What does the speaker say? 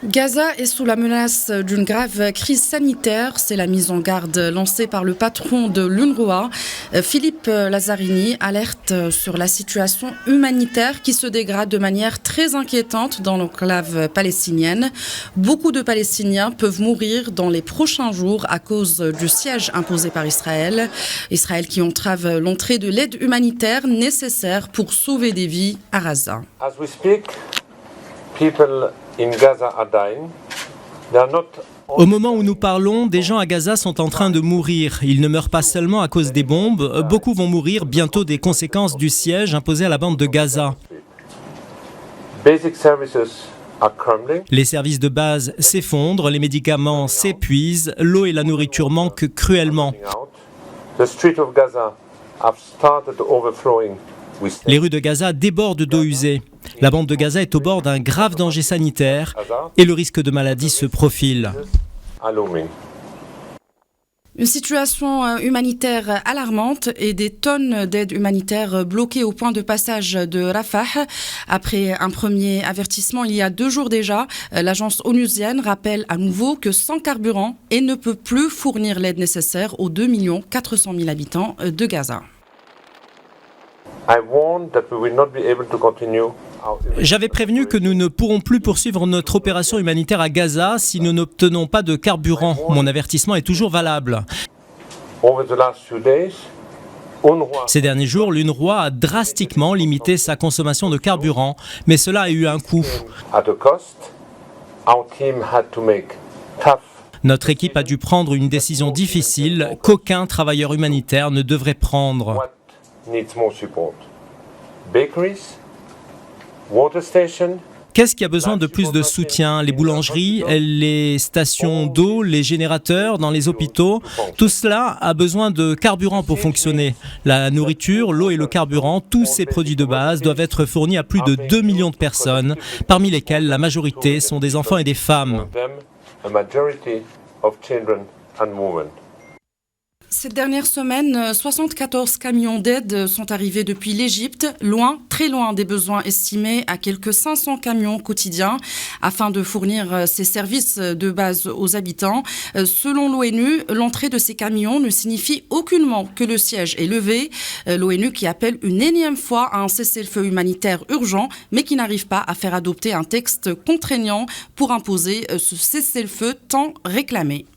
Gaza est sous la menace d'une grave crise sanitaire. C'est la mise en garde lancée par le patron de l'UNRWA. Philippe Lazzarini alerte sur la situation humanitaire qui se dégrade de manière très inquiétante dans l'enclave palestinienne. Beaucoup de Palestiniens peuvent mourir dans les prochains jours à cause du siège imposé par Israël. Israël qui entrave l'entrée de l'aide humanitaire nécessaire pour sauver des vies à Gaza. As we speak, people in Gaza are dying. They are not. Au moment où nous parlons, des gens à Gaza sont en train de mourir. Ils ne meurent pas seulement à cause des bombes, beaucoup vont mourir bientôt des conséquences du siège imposé à la bande de Gaza. Basic services are crumbling. Les services de base s'effondrent, les médicaments s'épuisent, l'eau et la nourriture manquent cruellement. The streets of Gaza have started overflowing. Les rues de Gaza débordent d'eau usée. La bande de Gaza est au bord d'un grave danger sanitaire et le risque de maladie se profile. Une situation humanitaire alarmante et des tonnes d'aide humanitaire bloquées au point de passage de Rafah. Après un premier avertissement il y a 2 jours déjà, l'agence onusienne rappelle à nouveau que sans carburant et ne peut plus fournir l'aide nécessaire aux 2 400 000 habitants de Gaza. J'avais prévenu que nous ne pourrons plus poursuivre notre opération humanitaire à Gaza si nous n'obtenons pas de carburant. Mon avertissement est toujours valable. Ces derniers jours, l'UNRWA a drastiquement limité sa consommation de carburant, mais cela a eu un coût. Notre équipe a dû prendre une décision difficile qu'aucun travailleur humanitaire ne devrait prendre. Qu'est-ce qui a besoin de plus de soutien? Les boulangeries, les stations d'eau, les générateurs dans les hôpitaux, tout cela a besoin de carburant pour fonctionner. La nourriture, l'eau et le carburant, tous ces produits de base doivent être fournis à plus de 2 millions de personnes, parmi lesquelles la majorité sont des enfants et des femmes. Cette dernière semaine, 74 camions d'aide sont arrivés depuis l'Égypte, loin, très loin des besoins estimés à quelques 500 camions quotidiens, afin de fournir ces services de base aux habitants. Selon l'ONU, l'entrée de ces camions ne signifie aucunement que le siège est levé. L'ONU qui appelle une énième fois à un cessez-le-feu humanitaire urgent, mais qui n'arrive pas à faire adopter un texte contraignant pour imposer ce cessez-le-feu tant réclamé.